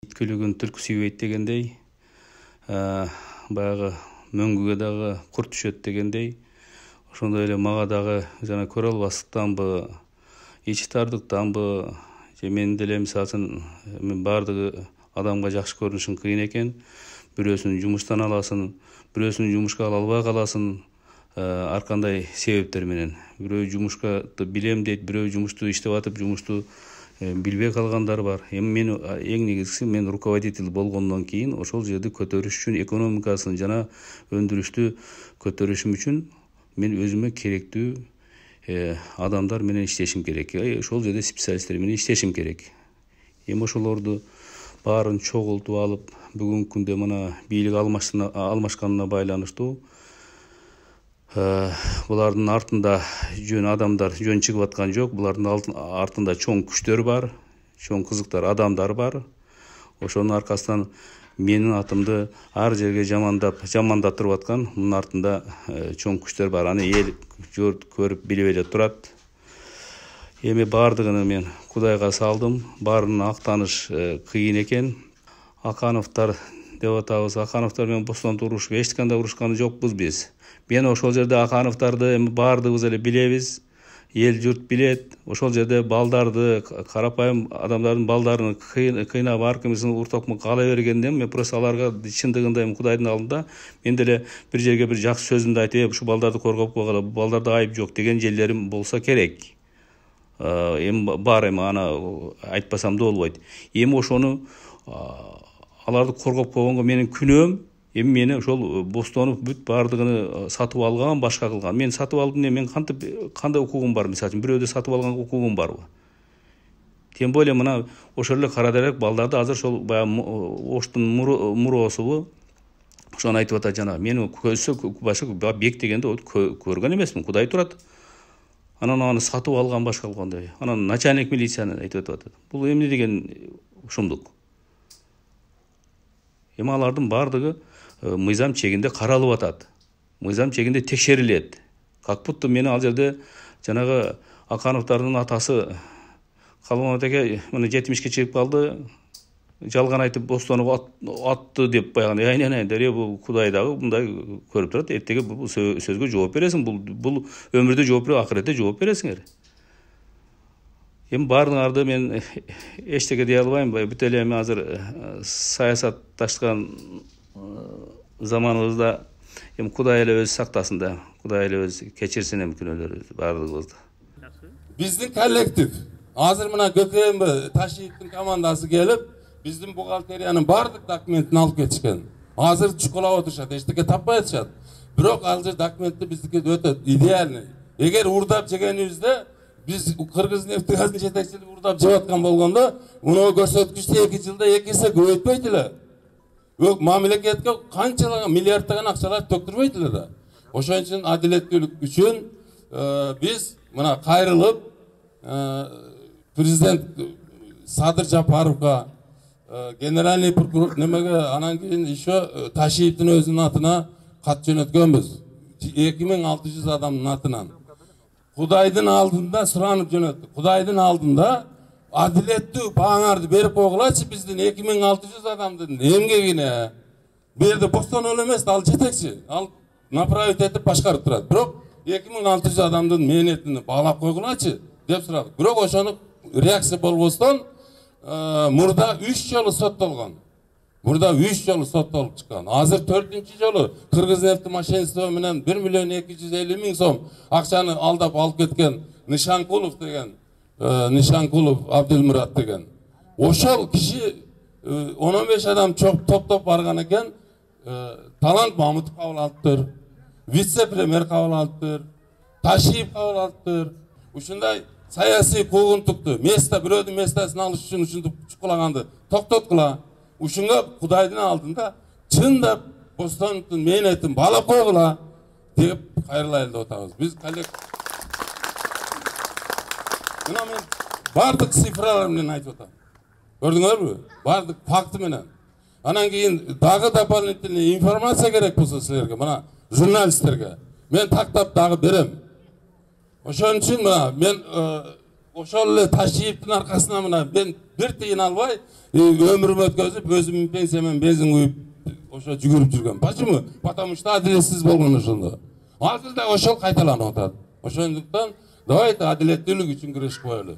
Күлігін түлкі сүйбейді дегендей, баяғы мөңгіге дағы құрт түшет дегендей, ошондой эле мага дагы жана көрө албастыктан ичтардыктан же мен деле мисалы мен баардыгы адамга жакшы көрүнүшүң кыйын экен. Бирөөсүн жумуштан аласың, бирөөсүн жумушка ала албай каласың, ар кандай себептер менен. Бирөө жумушка билем дейт, бирөө жумушту иштеп атып, жумушту билбей калгандар бар. Эми мен эң негизгиси мен руководитель болгондон кийин ошол жерди көтөрүш үчүн, экономикасын жана өндүрүштү көтөрүшүм үчүн мен өзүмө керектүү адамдар менен иштешим керек. Ошол жерде специалисттер менен иштешим керек. Эми ошолорду баарын чогултуп алып, бүгүнкү күндө мына бийлик алмашканына байланыштуу булардын артында жөн адамдар жөн чыгып аткан жок. Булардын артында чоң күчтөр бар, чоң кызыктар адамдар бар. Ошонун аркасынан менин атымды ар жерге жамандатып аткан мунун артында чоң күчтөр бар. Аны эл журт көрүп билип эле турат. Эми баардыгын мен Кудайга салдым. Баарын актаныш кыйын экен. Акановтар деп атабыз. Акановтар менен бостонтуп урушуп, эч кандай урушкан жокпуз биз. Мен ошол жерде Акановтарды эми баардыгыбыз эле билебиз. Эл журт билет. Ошол жерде балдарды, карапайым адамдардын балдарын кыйнап ар кимисин уртокмо кала бергенден мен просто аларга чындыгында эми Кудайдын алдында мен деле бир жерге бир жакшы сөзүмдү айтып, ушу балдарды коргоп койгула, бул балдарда айып жок деген жерлерим болсо керек. Эми бар, эми аны айтпасам да болбойт. Эми ошону аларды коргоп койгонго менин күнөөм, эми мени ошол бостонуп бүт баардыгын сатып алган, башка кылган. Мен сатып алдым, мен кандай укугум бар, мисалы бирөөдө сатып алган укугум барбы? Тем более мына ошол эле Карадарек балдарды азыр ошол баягы Оштун муроосубу ошону айтып атат жана. Мени көзсө башка бек дегенде көргөн эмесмин, Кудай турат. Анан аны сатып алган, башка кылгандай. Анан начальник милицияны айтып атат. Бул эмне деген ушундук? Эми алардын баардыгы мыйзам чегинде каралып атат. Мыйзам чегинде текшерилет. Как будто мени ал жерде жанагы Акановтардын атасы Калмамат эке мына 70-ке чыгып калды, жалган айтып бостонуп атты деп баягы айнен дере бул Кудай дагы мындай көрүп турат. Эртеге бул сөзгө жооп бересиң. Бул өмүрдө жооп берип, акыретте жооп бересиңер. Эми баардыгыңарды мен эчтеке дей албайм. Бүт эле эми азыр саясатташкан заманыбызда эми Кудай эле өзү сактасын да, Кудай эле өзү кечирсин эми күнөөлөрүбүздү баардыгыбызды. Биздин коллектив азыр мына Көкөймбү Ташиевдин командасы келип, биздин бухгалтериянын баардык документин алып кетишкен. Азыр чукулап отурушат, эчтеке таппай атышат. Бирок азыр документти биздики өтө идеальный. Эгер урдап жегенибизде biz Kırgız-Neft gazını жетекчилиги урдап жеп аткан болгондо, муну көрсөткүчтү 2 жылда 2 эсе көбөйтпөйт эле. Мамлекетке канчалаган миллиарддаган акчалар төктүрбөйт эле да. Ошон үчүн адилеттүүлүк үчүн биз мына кайрылып президент Садыр Жапаровго, генеральный прокурор немеге анан кийин еще Ташиевдин өзүнүн атына кат жөнөткөнбүз. 2600 адамдын атынан. Kudayдын алдында суранып жөнөттүк. Кудайдын алдында адилеттүү бааңарды берип койгулачы, биздин 2600 адамдын эмгегине. Бу жерде бостонуу эмес, ал жетекчи. Ал направить этип башкарып турат. Бирок 2600 адамдын мээнетин баалап койгулачы деп сурадык. Бирок ошону реакция болбостон мурда 3 жолу соттолгон. Burada 3 жолу соттолуп чыккан. Азыр 4-нчи жолу Кыргыз-Нефть мошенничество менен 1 миллион 250 миң сом акчаны алдап алып кеткен Нишанкулов деген, Нишанкулов Абдылмурат деген. Ошол киши 15 адам топтоп барган экен. Талант Мамытов кабыл алыптыр, вице-премьер кабыл алыптыр, Ташиев кабыл алыптыр. Ушундай саясий куугунтукту бирөөдүн местасын алыш үчүн ушинтип чукулаганды токтоткула. Ушунга Кудайдын алдында чындап бостонуктун мээнетин баалап койгула деп кайрылайлы деп атабыз. Биз коллектив мына мен бардык цифралар менен айтып атам. Көрдүңөрбү? Бардык факты менен. Анан кийин дагы дополнительный информация керек болсо силерге, мына журналисттерге мен тактап дагы берем. Ошон үчүн мына мен ошол эле Ташиевдин аркасынан мына мен bir tiyin alбай өмүрүмө өткөзүп өзүмдүн пенсиямен бензин куюп ошо жүгүрүп жүргөм. Почему? Потому что адилетсиз болгон ошондо. Азыр да ошол кайталанып атат. Ошондуктан давайте адилеттүүлүк үчүн күрөшүп коелу.